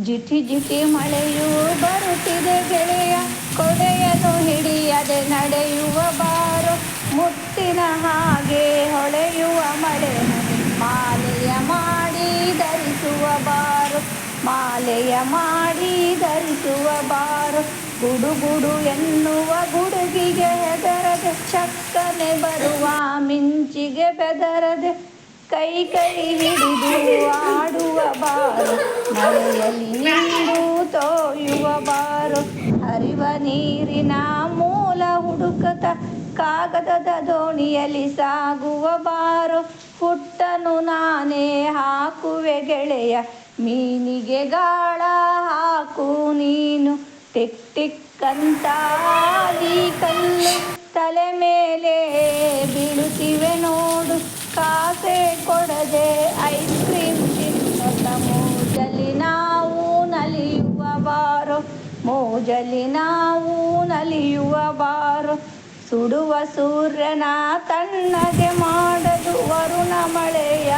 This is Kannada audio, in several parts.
ಜಿಟಿ ಜಿಟಿ ಮಳೆಯು ಬರುತ್ತಿದೆ ಗೆಳೆಯ, ಕೊಡೆಯನ್ನು ಹಿಡಿಯದೆ ನಡೆಯುವ ಬಾರು. ಮುತ್ತಿನ ಹಾಗೆ ಹೊಳೆಯುವ ಮಳೆ ಮಾಲೆಯ ಮಾಡಿ ಧರಿಸುವ ಬಾರು, ಮಾಲೆಯ ಮಾಡಿ ಧರಿಸುವ ಬಾರು. ಗುಡುಗುಡು ಎನ್ನುವ ಗುಡುಗಿಗೆ ಹೆದರದೆ, ಚಕ್ಕನೆ ಬರುವ ಮಿಂಚಿಗೆ ಬೆದರದೆ, ಕೈ ಕೈ ಹಿಡಿದು ಆಡುವ ಬಾರು, ಮಳೆಯಲ್ಲಿ ನಿಂದು ತೋಯುವ ಬಾರು. ಹರಿವ ನೀರಿನ ಮೂಲ ಹುಡುಕತ ಕಾಗದದ ದೋಣಿಯಲ್ಲಿ ಸಾಗುವ ಬಾರು. ಹುಟ್ಟನು ನಾನೇ ಹಾಕುವೆ ಗೆಳೆಯ, ಮೀನಿಗೆ ಗಾಳ ಹಾಕು ನೀನು. ಟಿಕ್ ಟಿಕ್ ಅಂತ ಈ ಕಲ್ಲು ತಲೆ ಮೇಲೆ ಬೀಳುತ್ತಿವೆ ನೋಡು, ಕಾಸೆ ಕೊಡದೆ ಐಸ್ ಕ್ರೀಮ್ ತಿನ್ನೋತ. ಮೋಜಲ್ಲಿ ನಾವು ನಲಿಯುವ ಬಾರು, ಮೋಜಲ್ಲಿ ನಾವು ನಲಿಯುವ ಬಾರು. ಸುಡುವ ಸೂರ್ಯನ ತಣ್ಣಗೆ ಮಾಡಲು ವರುಣ ಮಳೆಯ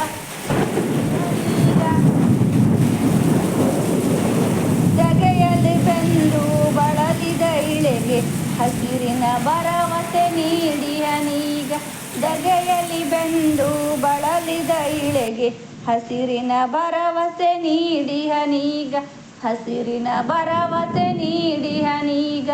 ಧಗೆಯಲ್ಲಿ ಬೆಂದು ಬಳಲಿದ ಇಳೆಗೆ ಹಸಿರಿನ ಭರವಸೆ ನೀಡಿ ಹನೀಗ. ಧಗೆಯಲ್ಲಿ ಬೆಂದು ಬಳಲಿದ ಇಳೆಗೆ ಹಸಿರಿನ ಭರವಸೆ ನೀಡಿ ಹನೀಗ, ಹಸಿರಿನ ಭರವಸೆ ನೀಡಿ ಹನೀಗ.